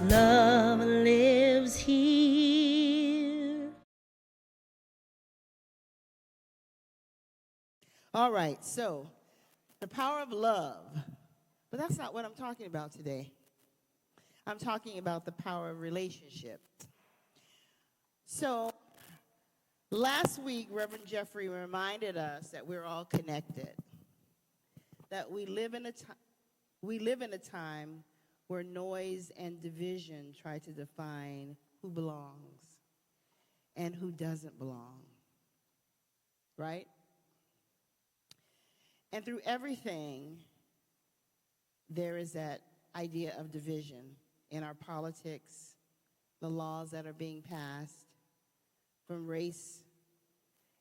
Love lives here. All right, so the power of love. But that's not what I'm talking about today. I'm talking about the power of relationship. So last week, Reverend Jeffrey reminded us that we're all connected, that we live in a time where noise and division try to define who belongs and who doesn't belong, right? And through everything, there is that idea of division in our politics, the laws that are being passed, from race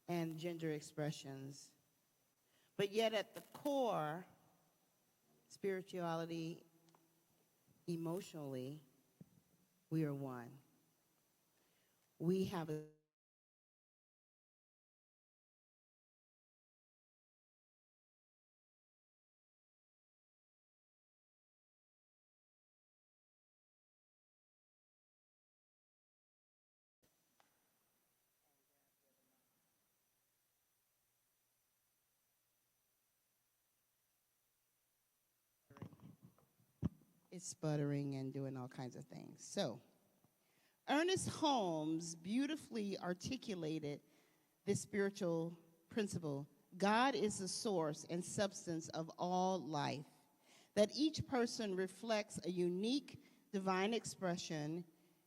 and gender expressions. But yet at the core, spirituality, emotionally, we are one. We have a it's sputtering and doing all kinds of things. So, Ernest Holmes beautifully articulated this spiritual principle. God is the source and substance of all life, that each person reflects a unique divine expression,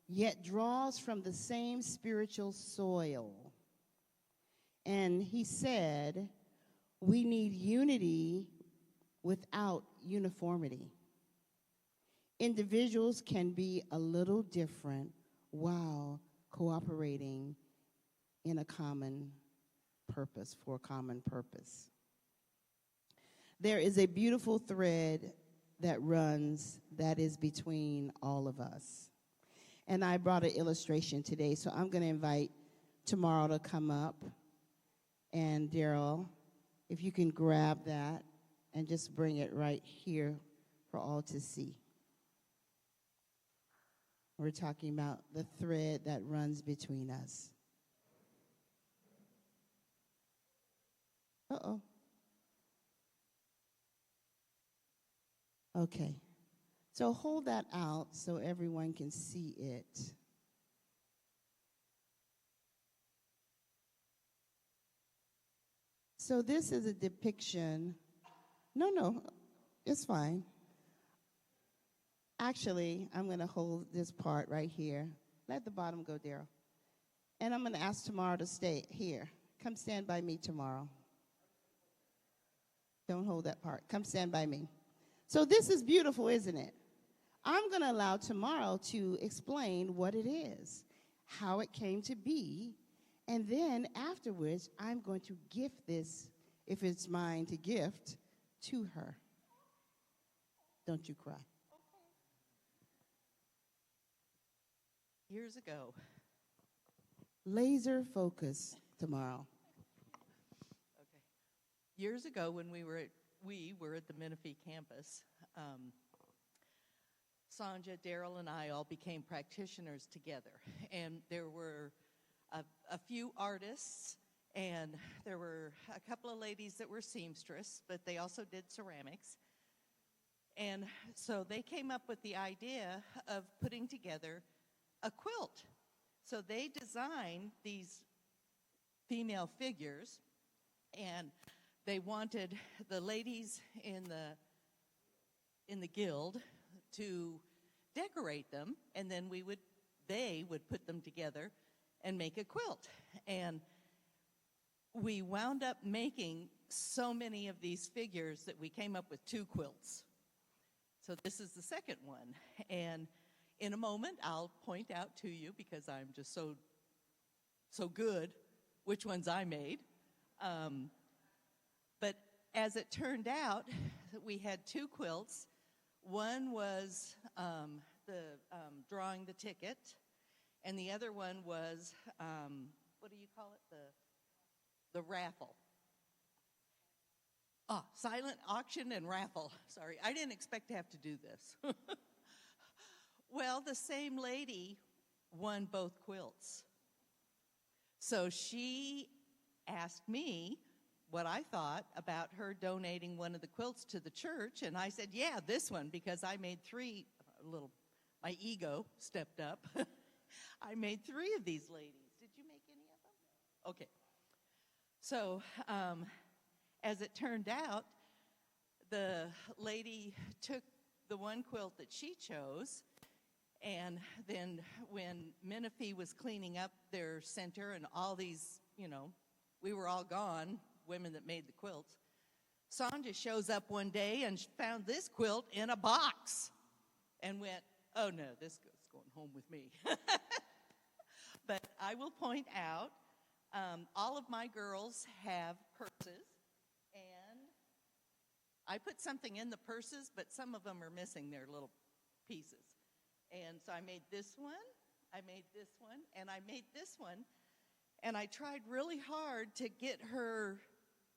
yet draws from the same spiritual soil. And he said, we need unity without uniformity. Individuals can be a little different while cooperating in a common purpose, for a common purpose. There is a beautiful thread that runs that is between all of us. And I brought an illustration today, so I'm going to invite Tomorrow to come up. And Daryl, if you can grab that and just bring it right here for all to see. We're talking about the thread that runs between us. Uh-oh. Okay. So hold that out so everyone can see it. So this is a depiction. No, it's fine. Actually, I'm going to hold this part right here. Let the bottom go, Daryl. And I'm going to ask Tomorrow to stay here. Come stand by me tomorrow. Don't hold that part. Come stand by me. So this is beautiful, isn't it? I'm going to allow Tomorrow to explain what it is, how it came to be, and then afterwards, I'm going to gift this, if it's mine to gift, to her. Don't you cry. Years ago. Laser focus, Tomorrow. Okay. Years ago, when we were at the Menifee campus, Sonja, Daryl, and I all became practitioners together. And there were a few artists, and there were a couple of ladies that were seamstress, but they also did ceramics. And so they came up with the idea of putting together a quilt. So they designed these female figures, and they wanted the ladies in the guild to decorate them, and then they would put them together and make a quilt. And we wound up making so many of these figures that we came up with 2 quilts. So this is the second one. And in a moment, I'll point out to you, because I'm just so good, which ones I made. But as it turned out, we had 2 quilts. One was drawing the ticket, and the other one was, what do you call it, the raffle. Silent auction and raffle. Sorry, I didn't expect to have to do this. Well, the same lady won both quilts. So she asked me what I thought about her donating one of the quilts to the church, and I said, yeah, this one, because I made three, my ego stepped up. I made three of these ladies. Did you make any of them? Okay. So as it turned out, the lady took the one quilt that she chose, and then when Menifee was cleaning up their center and all these, we were all gone, women that made the quilts, Sonja shows up one day and found this quilt in a box and went, oh no, this is going home with me. But I will point out, all of my girls have purses, and I put something in the purses, but some of them are missing their little pieces. And so I made this one, I made this one, and I made this one. And I tried really hard to get her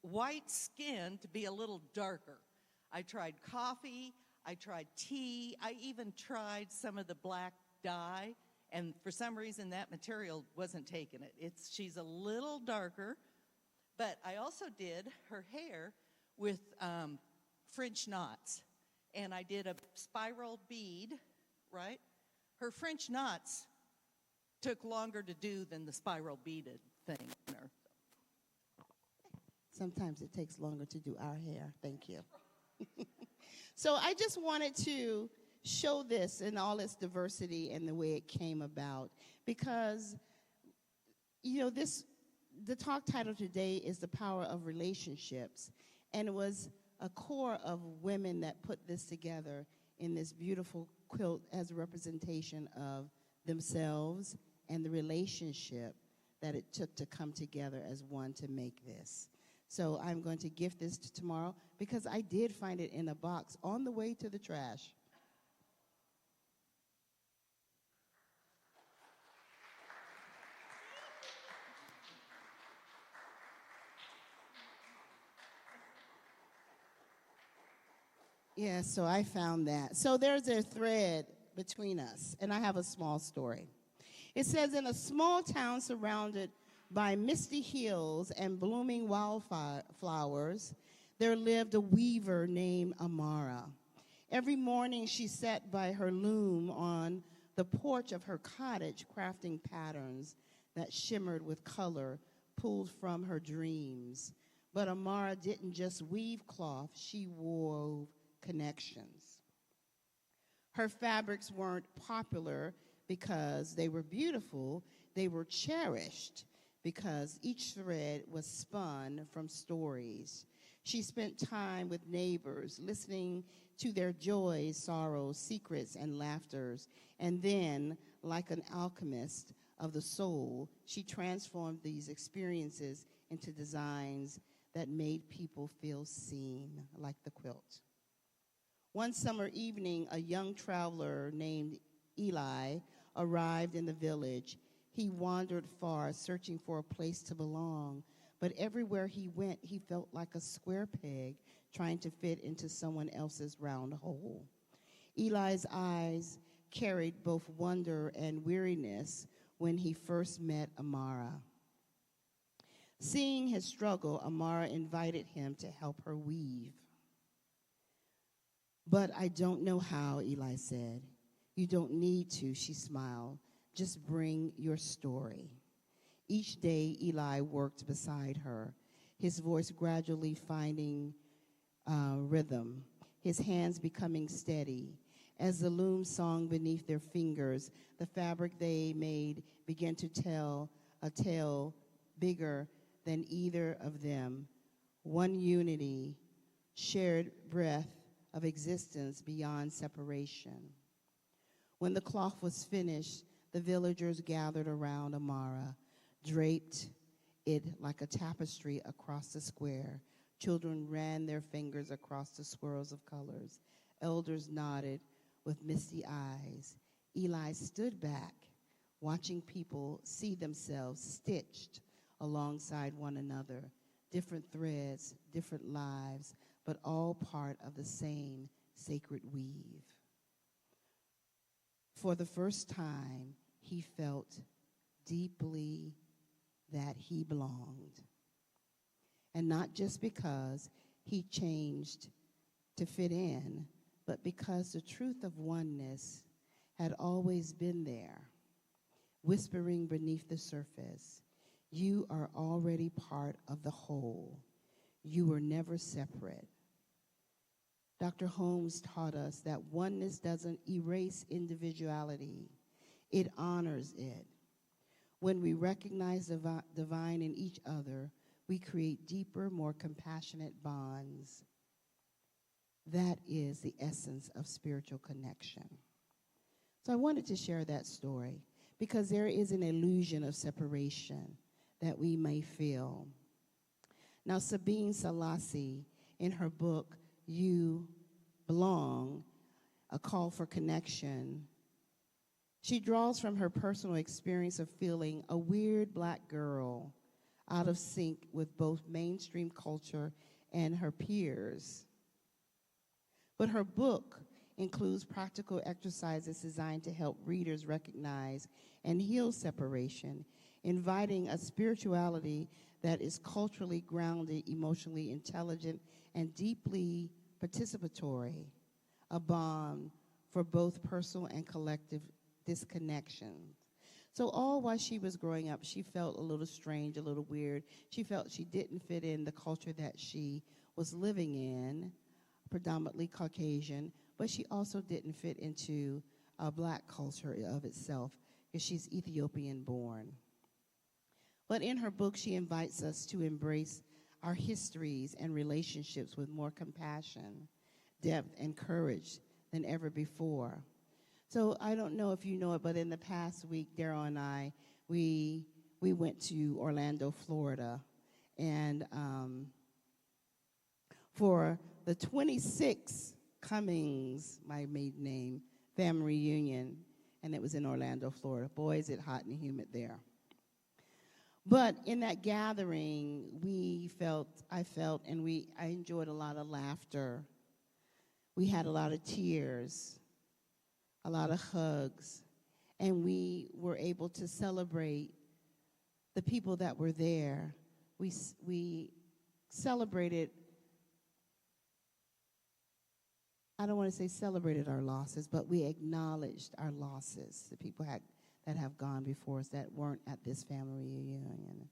white skin to be a little darker. I tried coffee, I tried tea, I even tried some of the black dye. And for some reason, that material wasn't taking it. She's a little darker. But I also did her hair with French knots. And I did a spiral bead, right? Her French knots took longer to do than the spiral beaded thing. Sometimes it takes longer to do our hair. Thank you. So I just wanted to show this in all its diversity and the way it came about, because, the talk title today is The Power of Relationships, and it was a core of women that put this together in this beautiful quilt as a representation of themselves and the relationship that it took to come together as one to make this. So I'm going to gift this to tomorrow because I did find it in a box on the way to the trash. Yeah, so I found that. So there's a thread between us, and I have a small story. It says, in a small town surrounded by misty hills and blooming wildflowers, there lived a weaver named Amara. Every morning she sat by her loom on the porch of her cottage, crafting patterns that shimmered with color pulled from her dreams. But Amara didn't just weave cloth, she wove connections. Her fabrics weren't popular because they were beautiful, they were cherished because each thread was spun from stories. She spent time with neighbors, listening to their joys, sorrows, secrets, and laughters. And then, like an alchemist of the soul, she transformed these experiences into designs that made people feel seen, like the quilt. One summer evening, a young traveler named Eli arrived in the village. He wandered far, searching for a place to belong, but everywhere he went, he felt like a square peg trying to fit into someone else's round hole. Eli's eyes carried both wonder and weariness when he first met Amara. Seeing his struggle, Amara invited him to help her weave. But I don't know how, Eli said. You don't need to, she smiled. Just bring your story. Each day, Eli worked beside her, his voice gradually finding rhythm, his hands becoming steady. As the loom sung beneath their fingers, the fabric they made began to tell a tale bigger than either of them. One unity, shared breath of existence beyond separation. When the cloth was finished, the villagers gathered around Amara, draped it like a tapestry across the square. Children ran their fingers across the swirls of colors. Elders nodded with misty eyes. Eli stood back, watching people see themselves stitched alongside one another, different threads, different lives, but all part of the same sacred weave. For the first time, he felt deeply that he belonged. And not just because he changed to fit in, but because the truth of oneness had always been there, whispering beneath the surface. You are already part of the whole. You were never separate. Dr. Holmes taught us that oneness doesn't erase individuality. It honors it. When we recognize the divine in each other, we create deeper, more compassionate bonds. That is the essence of spiritual connection. So I wanted to share that story because there is an illusion of separation that we may feel. Now, Sabine Selassie, in her book, You Belong, A Call for Connection, she draws from her personal experience of feeling a weird black girl out of sync with both mainstream culture and her peers. But her book includes practical exercises designed to help readers recognize and heal separation, inviting a spirituality that is culturally grounded, emotionally intelligent, and deeply participatory, a bond for both personal and collective disconnection. So all while she was growing up, she felt a little strange, a little weird. She felt she didn't fit in the culture that she was living in, predominantly Caucasian, but she also didn't fit into a black culture of itself because she's Ethiopian born. But in her book, she invites us to embrace our histories and relationships with more compassion, depth, and courage than ever before. So I don't know if you know it, but in the past week, Daryl and I, we went to Orlando, Florida, and for the 26th Cummings, my maiden name, family reunion, and it was in Orlando, Florida. Boy, is it hot and humid there. But in that gathering, I felt, and I enjoyed a lot of laughter. We had a lot of tears, a lot of hugs, and we were able to celebrate the people that were there. We celebrated, I don't want to say celebrated our losses, but we acknowledged our losses, the people that have gone before us that weren't at this family reunion.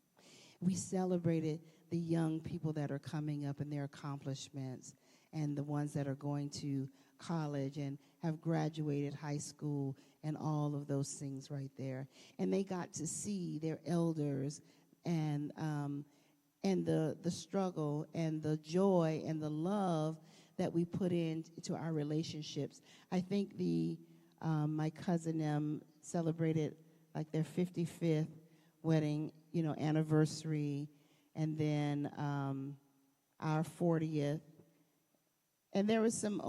We celebrated the young people that are coming up and their accomplishments and the ones that are going to college and have graduated high school and all of those things right there. And they got to see their elders and the struggle and the joy and the love that we put into our relationships. I think my cousin them celebrated like their 55th wedding, anniversary, and then our 40th. And there was some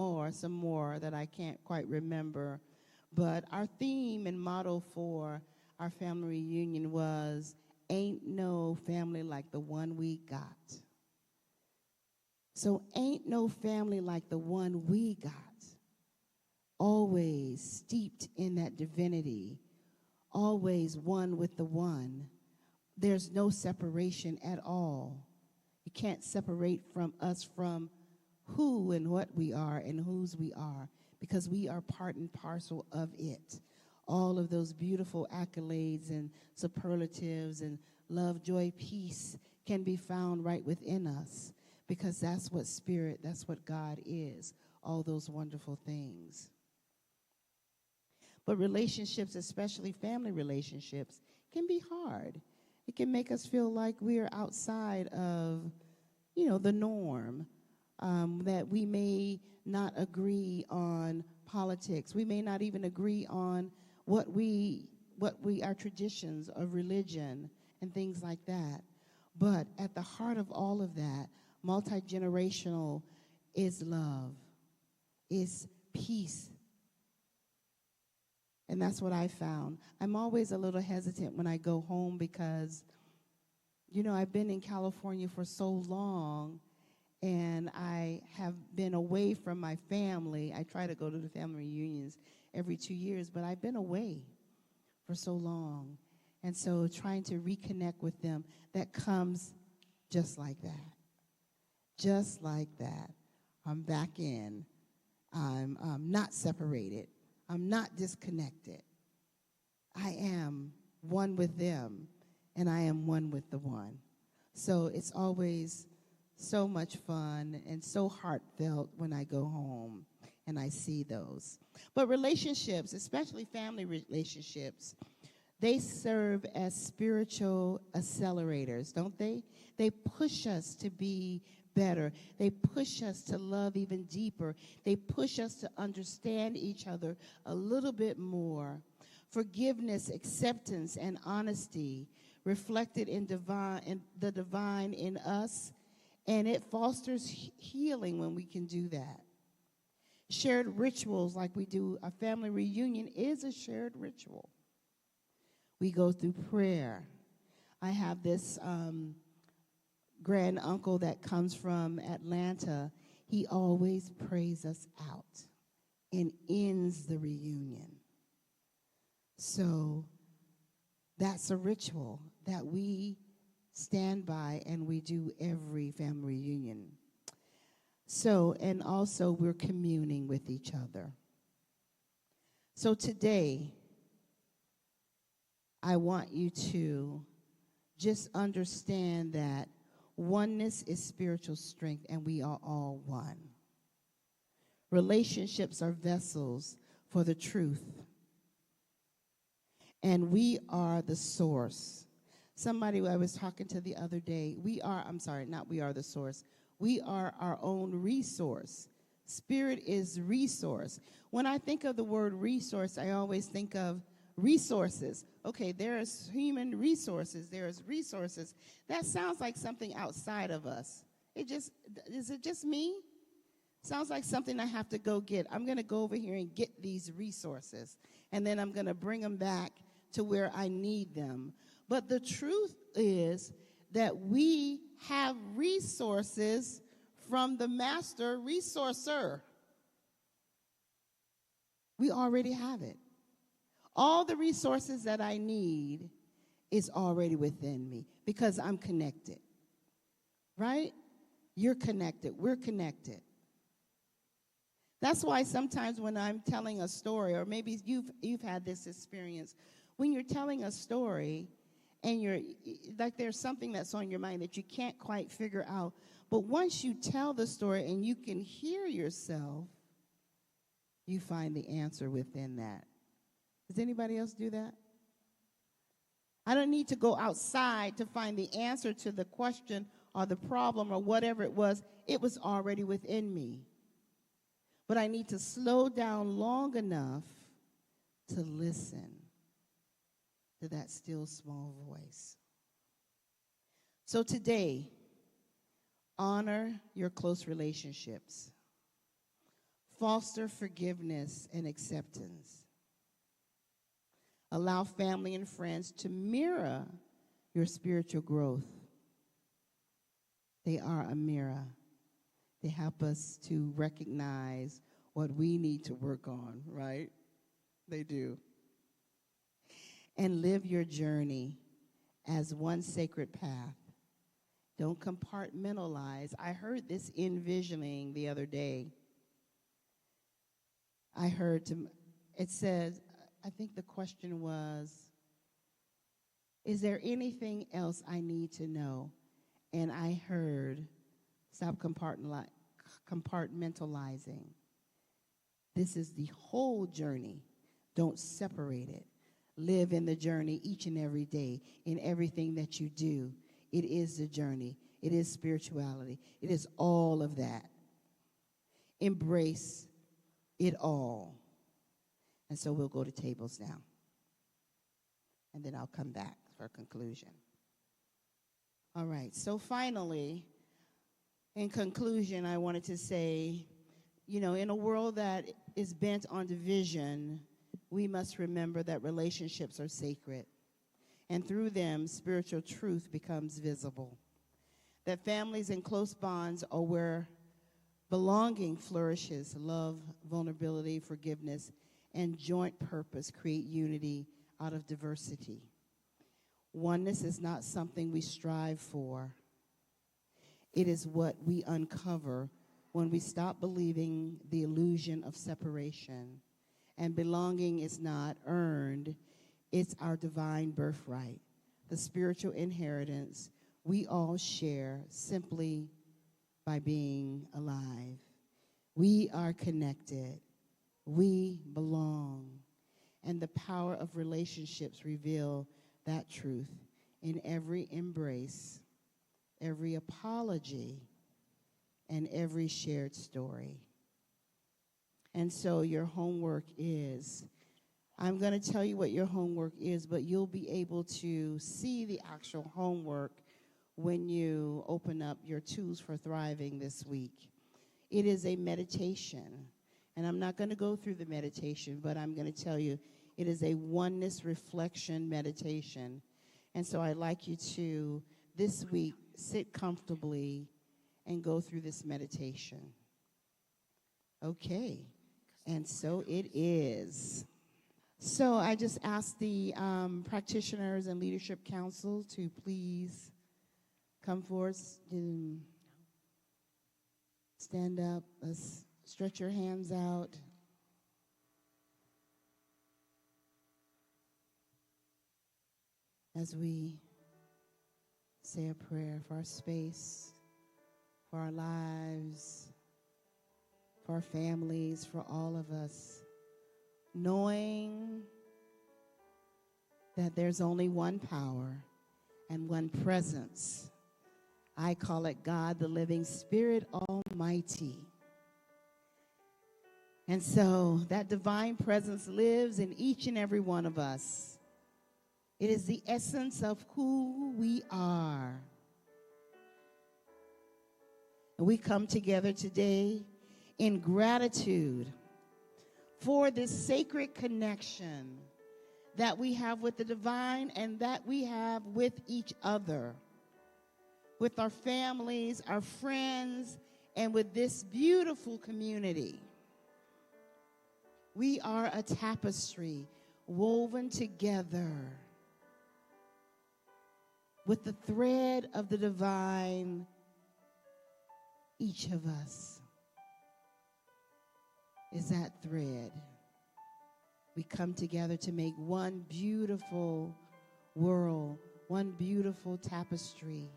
more that I can't quite remember. But our theme and motto for our family reunion was, ain't no family like the one we got. So ain't no family like the one we got. Always steeped in that divinity. Always one with the one. There's no separation at all. You can't separate from us from who and what we are and whose we are, because we are part and parcel of it. All of those beautiful accolades and superlatives and love, joy, peace can be found right within us, because that's what spirit, that's what God is, all those wonderful things. But relationships, especially family relationships, can be hard. It can make us feel like we are outside of, the norm, that we may not agree on politics. We may not even agree on what our traditions of religion and things like that. But at the heart of all of that, multi-generational, is love, is peace. And that's what I found. I'm always a little hesitant when I go home because, I've been in California for so long, and I have been away from my family. I try to go to the family reunions every 2 years, but I've been away for so long. And so trying to reconnect with them, that comes just like that. Just like that. I'm back in. I'm not separated. I'm not disconnected. I am one with them, and I am one with the one. So it's always so much fun and so heartfelt when I go home and I see those. But relationships, especially family relationships, they serve as spiritual accelerators, don't they? They push us to be better. They push us to love even deeper. They push us to understand each other a little bit more. Forgiveness, acceptance, and honesty reflected in the divine in us, and it fosters healing when we can do that. Shared rituals like we do, a family reunion is a shared ritual. We go through prayer. I have this grand uncle that comes from Atlanta. He always prays us out and ends the reunion. So that's a ritual that we stand by and we do every family reunion. So, and also we're communing with each other. So today, I want you to just understand that oneness is spiritual strength, and we are all one. Relationships are vessels for the truth, and we are the source. Somebody I was talking to the other day, we are the source. We are our own resource. Spirit is resource. When I think of the word resource, I always think of resources. Okay, there's human resources. There's resources. That sounds like something outside of us. Is it just me? Sounds like something I have to go get. I'm going to go over here and get these resources, and then I'm going to bring them back to where I need them. But the truth is that we have resources from the master resourcer. We already have it. All the resources that I need is already within me because I'm connected. Right? You're connected. We're connected. That's why sometimes when I'm telling a story, or maybe you've had this experience, when you're telling a story and you're like there's something that's on your mind that you can't quite figure out, but once you tell the story and you can hear yourself, you find the answer within that. Does anybody else do that? I don't need to go outside to find the answer to the question or the problem or whatever it was. It was already within me. But I need to slow down long enough to listen to that still small voice. So today, honor your close relationships. Foster forgiveness and acceptance. Allow family and friends to mirror your spiritual growth. They are a mirror. They help us to recognize what we need to work on, right? They do. And live your journey as one sacred path. Don't compartmentalize. I heard this envisioning the other day. It says, I think the question was, is there anything else I need to know? And I heard, stop compartmentalizing. This is the whole journey. Don't separate it. Live in the journey each and every day in everything that you do. It is the journey. It is spirituality. It is all of that. Embrace it all. And so we'll go to tables now. And then I'll come back for a conclusion. All right. So finally, in conclusion, I wanted to say, in a world that is bent on division, we must remember that relationships are sacred. And through them, spiritual truth becomes visible. That families and close bonds are where belonging flourishes, love, vulnerability, forgiveness, and joint purpose create unity out of diversity. Oneness is not something we strive for. It is what we uncover when we stop believing the illusion of separation. And belonging is not earned, it's our divine birthright, the spiritual inheritance we all share simply by being alive. We are connected. We belong. And the power of relationships reveal that truth in every embrace, every apology, and every shared story. And so your homework is, I'm going to tell you what your homework is, but you'll be able to see the actual homework when you open up your Tools for Thriving this week. It is a meditation. And I'm not going to go through the meditation, but I'm going to tell you it is a oneness reflection meditation. And so I'd like you to, this week, sit comfortably and go through this meditation. Okay. And so it is. So I just ask the practitioners and leadership council to please come forward, stand up, let's stretch your hands out. As we say a prayer for our space, for our lives, for our families, for all of us, knowing that there's only one power and one presence. I call it God, the living Spirit Almighty. And so that divine presence lives in each and every one of us. It is the essence of who we are. And we come together today in gratitude for this sacred connection that we have with the divine and that we have with each other, with our families, our friends, and with this beautiful community. We are a tapestry woven together with the thread of the divine, each of us is that thread. We come together to make one beautiful world, one beautiful tapestry,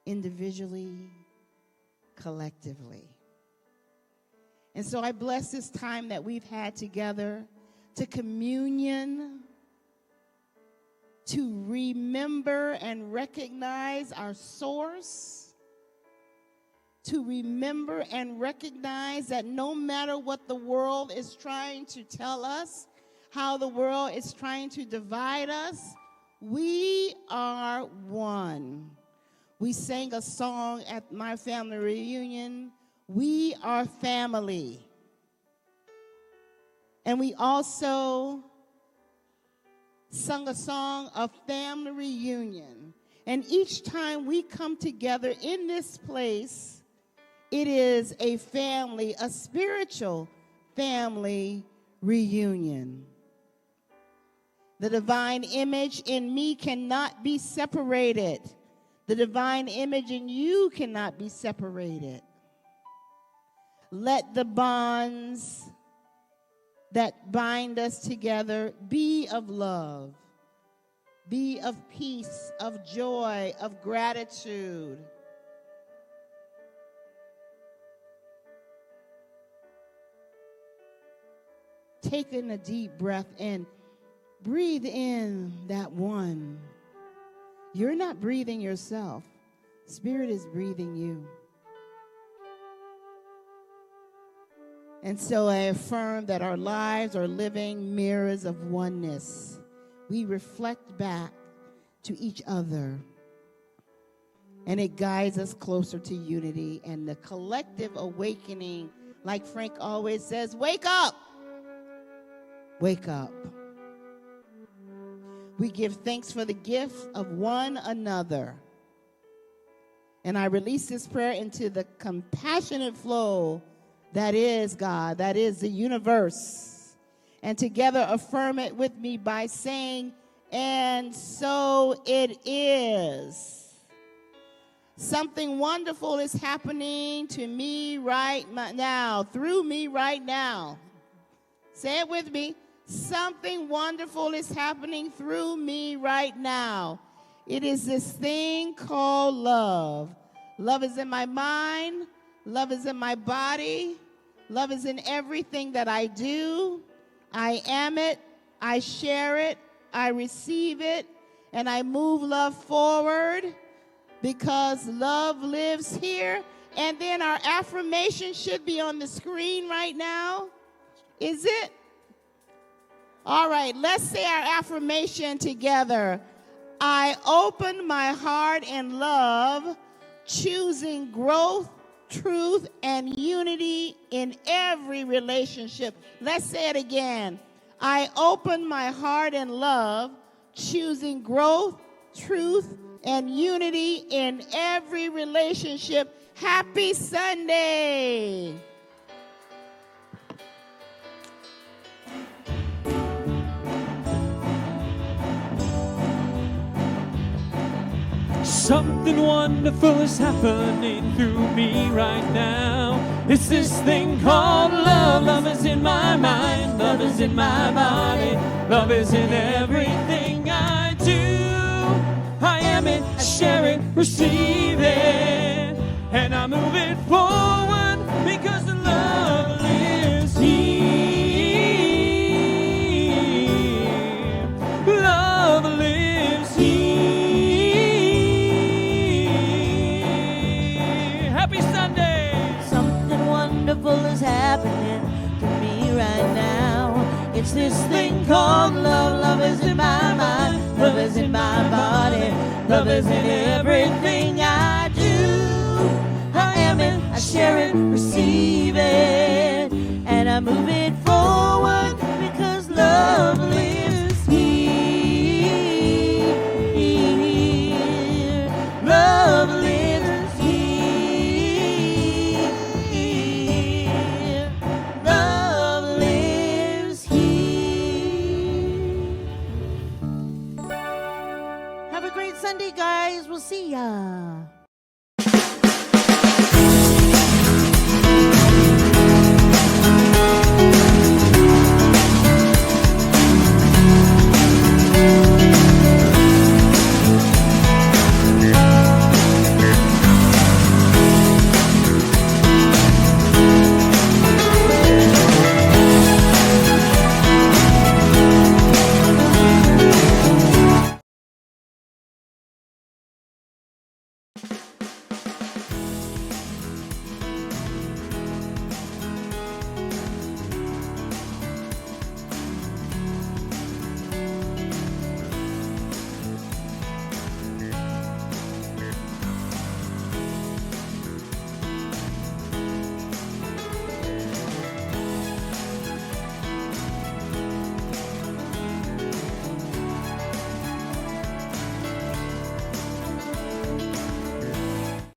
individually, collectively. And so I bless this time that we've had together to communion, to remember and recognize our source, to remember and recognize that no matter what the world is trying to tell us, how the world is trying to divide us, we are one. We sang a song at my family reunion, we are family. And we also sung a song of family reunion. And each time we come together in this place, it is a family, a spiritual family reunion. The divine image in me cannot be separated. The divine image in you cannot be separated. Let the bonds that bind us together be of love, be of peace, of joy, of gratitude. Take in a deep breath and breathe in that one. You're not breathing yourself. Spirit is breathing you. And so I affirm that our lives are living mirrors of oneness. We reflect back to each other. And it guides us closer to unity and the collective awakening. Like Frank always says, wake up. Wake up. We give thanks for the gift of one another. And I release this prayer into the compassionate flow that is God, that is the universe. And together affirm it with me by saying, and so it is. Something wonderful is happening to me right now, through me right now. Say it with me. Something wonderful is happening through me right now. It is this thing called love. Love is in my mind. Love is in my body. Love is in everything that I do. I am it. I share it. I receive it. And I move love forward because love lives here. And then our affirmation should be on the screen right now. Is it? All right, let's say our affirmation together. I open my heart in love, choosing growth, truth, and unity in every relationship. Let's say it again. I open my heart in love, choosing growth, truth, and unity in every relationship. Happy Sunday. Something wonderful is happening through me right now. It's this thing called love. Love is in my mind. Love is in my body. Love is in everything I do. I am it, I share it, receive it. And I move it forward because the love lives here. Love lives here. Happy Sunday! Something wonderful is happening to me right now. It's this thing called love. Love is in my mind. Love is in my body. Love is in everything I do. I am it, I share it, receive it, and I move it forward because love lives here. Love lives here. Love lives here. Have a great Sunday, guys. We'll see ya.